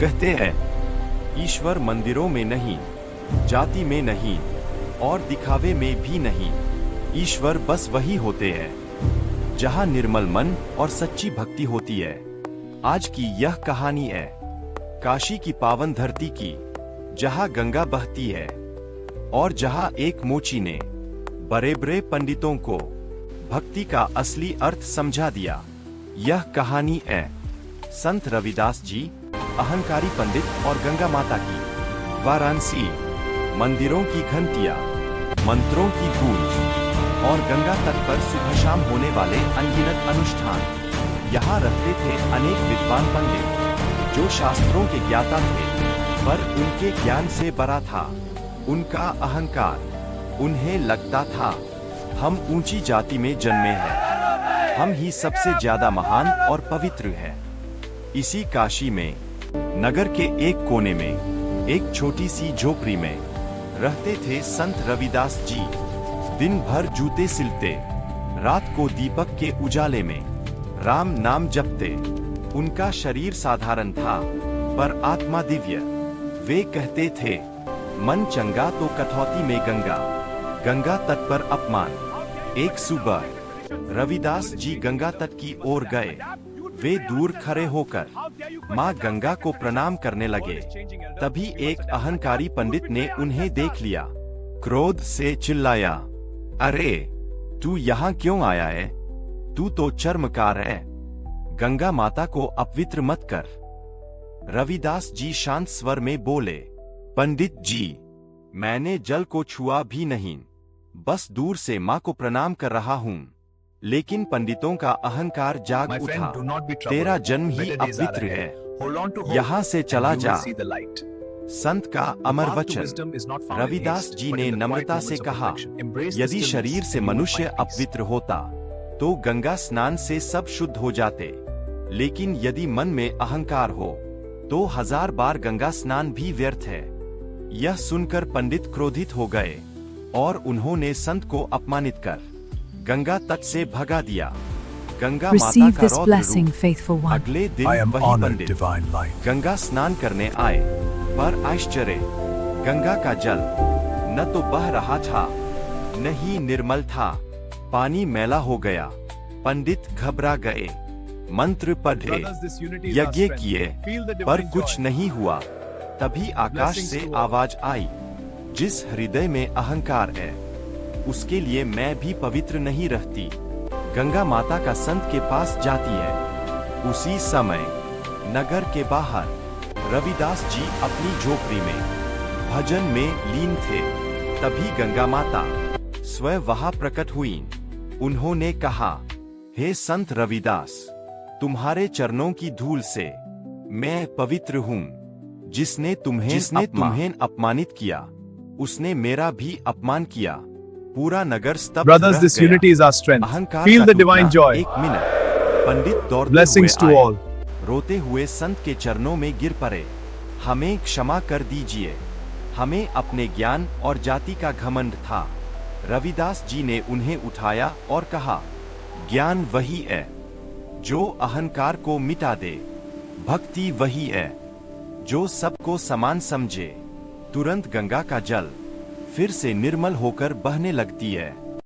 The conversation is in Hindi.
कहते हैं, ईश्वर मंदिरों में नहीं, जाति में नहीं और दिखावे में भी नहीं। ईश्वर बस वही होते हैं जहां निर्मल मन और सच्ची भक्ति होती है। आज की यह कहानी है काशी की पावन धरती की, जहां गंगा बहती है और जहां एक मोची ने बड़े बड़े पंडितों को भक्ति का असली अर्थ समझा दिया। यह कहानी है संत रविदास जी, अहंकारी पंडित और गंगा माता की। वाराणसी, मंदिरों की घंटियां, मंत्रों की गूंज और गंगा तट पर सुबह शाम होने वाले अनगिनत अनुष्ठान। यहाँ रहते थे अनेक विद्वान पंडित जो शास्त्रों के ज्ञाता थे, पर उनके ज्ञान से बड़ा था उनका अहंकार। उन्हें लगता था हम ऊंची जाति में जन्मे हैं, हम ही सबसे ज्यादा महान और पवित्र हैं। इसी काशी में नगर के एक कोने में एक छोटी सी झोपड़ी में रहते थे संत रविदास जी। दिन भर जूते सिलते, रात को दीपक के उजाले में राम नाम जपते। उनका शरीर साधारण था पर आत्मा दिव्य। वे कहते थे, मन चंगा तो कठौती में गंगा, गंगा तट पर अपमान। एक सुबह रविदास जी गंगा तट की ओर गए। वे दूर खड़े होकर माँ गंगा को प्रणाम करने लगे। तभी एक अहंकारी पंडित ने उन्हें देख लिया। क्रोध से चिल्लाया, अरे तू यहाँ क्यों आया है? तू तो चर्मकार है, गंगा माता को अपवित्र मत कर। रविदास जी शांत स्वर में बोले, पंडित जी, मैंने जल को छुआ भी नहीं, बस दूर से माँ को प्रणाम कर रहा हूँ। लेकिन पंडितों का अहंकार जाग उठा। तेरा जन्म ही अपवित्र है, यहाँ से चला जा। संत का अमर वचन। रविदास जी ने नम्रता से कहा, यदि शरीर से मनुष्य अपवित्र होता तो गंगा स्नान से सब शुद्ध हो जाते, लेकिन यदि मन में अहंकार हो तो 1000 बार गंगा स्नान भी व्यर्थ है। यह सुनकर पंडित क्रोधित हो गए और उन्होंने संत को अपमानित कर गंगा तट से भगा दिया। गंगा माता का रौद्र रूप। अगले दिन वही पंडित गंगा स्नान करने आए, पर आश्चर्य, गंगा का जल न तो बह रहा था, न ही निर्मल था। पानी मैला हो गया। पंडित घबरा गए, मंत्र पढ़े, यज्ञ किए, पर कुछ नहीं हुआ। तभी आकाश से आवाज आई, जिस हृदय में अहंकार है उसके लिए मैं भी पवित्र नहीं रहती। गंगा माता का संत के पास जाती है। उसी समय नगर के बाहर रविदास जी अपनी झोपड़ी में भजन में लीन थे। तभी गंगा माता स्वयं वहां प्रकट हुई। उन्होंने कहा, हे संत रविदास, तुम्हारे चरणों की धूल से मैं पवित्र हूँ। जिसने तुम्हें अपमानित किया उसने मेरा भी अपमान किया। पूरा नगर स्तब्ध Brothers, रह this गया। unity is our strength. अहंकार Feel का the divine टूटना। joy. एक मिनट। पंडित दौड़ते Blessings to हुए आए, all. रोते हुए संत के चरणों में गिर पड़े। हमें क्षमा कर दीजिए, हमें अपने ज्ञान और जाति का घमंड था। रविदास जी ने उन्हें उठाया और कहा, ज्ञान वही है जो अहंकार को मिटा दे, भक्ति वही है जो सबको समान समझे। तुरंत गंगा का जल फिर से निर्मल होकर बहने लगती है।